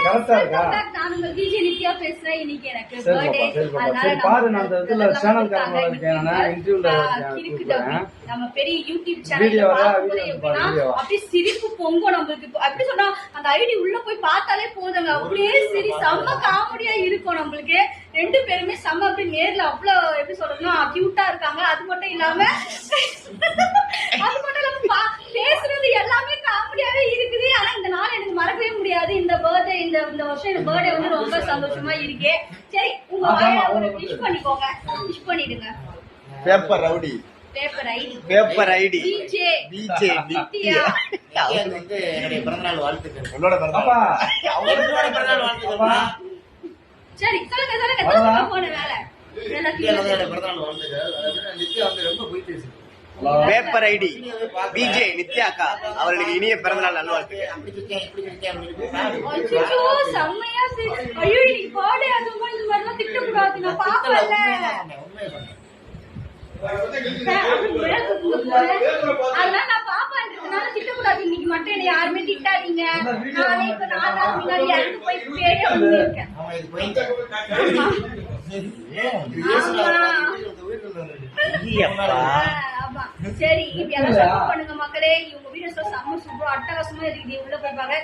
கரெக்டா இருக்கா? நான் உங்க டிஜே நித்யா பேசுறேன். இன்னைக்கு எனக்கு பர்த்டே. சரி பாரு, நான் அந்த இதுல சேனல் காரங்க இருக்கேன், நான் இன்டர்வியூல இருக்கேன். நம்ம பெரிய யூடியூப் சேனல்ல அப்படியே சிரிப்பு பொங்கும் நமக்கு. அப்படி சொன்னா அந்த ஐடி உள்ள போய் பார்த்தாலே போதுங்க, அப்படியே சரி செம்ம காமெடியா இருக்கும் நம்மளுக்கு. ரெண்டு பேருமே செம்ம அப்படி நேர்ல அவ்வளவு எப்படி சொல்றதுன்னா கியூட்டா இருக்காங்க. அது மட்டும் இல்லாம பேசுறது எல்லாமே காமெடியாவே இருக்குது. ஆனா இந்த நாள் எனக்கு மறக்கவே முடியாது. இந்த பர்த்டே இந்த வருஷம் இந்த பர்த்டே வந்து ரொம்ப சந்தோஷமா இருக்கு. சரி, உங்க வாயில ஒரு விஷ் பண்ணிக்கோங்க, விஷ் பண்ணிடுங்க. Paper rowdy, paper ID, PJ Nithya. வந்து என்னுடைய பிறந்தநாள் வாழ்த்துக்கள். உன்னோட பிறந்தநாள் வாழ்த்துக்கள். சரி சொல்லுங்க போன வேலை. பிறந்தநாள் வாழ்த்துக்கள். நித்யா வந்து ரொம்ப போய் பேசு. பேப்பர் ஐடி பிஜே நித்யா அக்கா அவர்களுக்கு இனிய பிறந்தநாள் நல்வாழ்த்துக்கள். செம்மையா ஐயோ இன்னைக்கு பாடு அந்த மாதிரி இந்த மாதிரிலாம் திட்டக்கூடாது. நான் பாக்கல அதெல்லாம் நான் பாப்பான்றதுனால திட்டக்கூடாது. இன்னைக்கு மட்டும் என்ன யாருமே திட்டாதீங்க. நானே இப்ப 4 நாள் முன்னாடி இறந்து போய் பேரே வந்துருக்கேன். சரி, இப்ப எல்லாம் சப்போர்ட் பண்ணுங்க மக்களே. இவங்க வீடியோஸ் செம்ம சூப்பர் அட்டகாசமா இருக்குது. உள்ள போய் பாருங்க.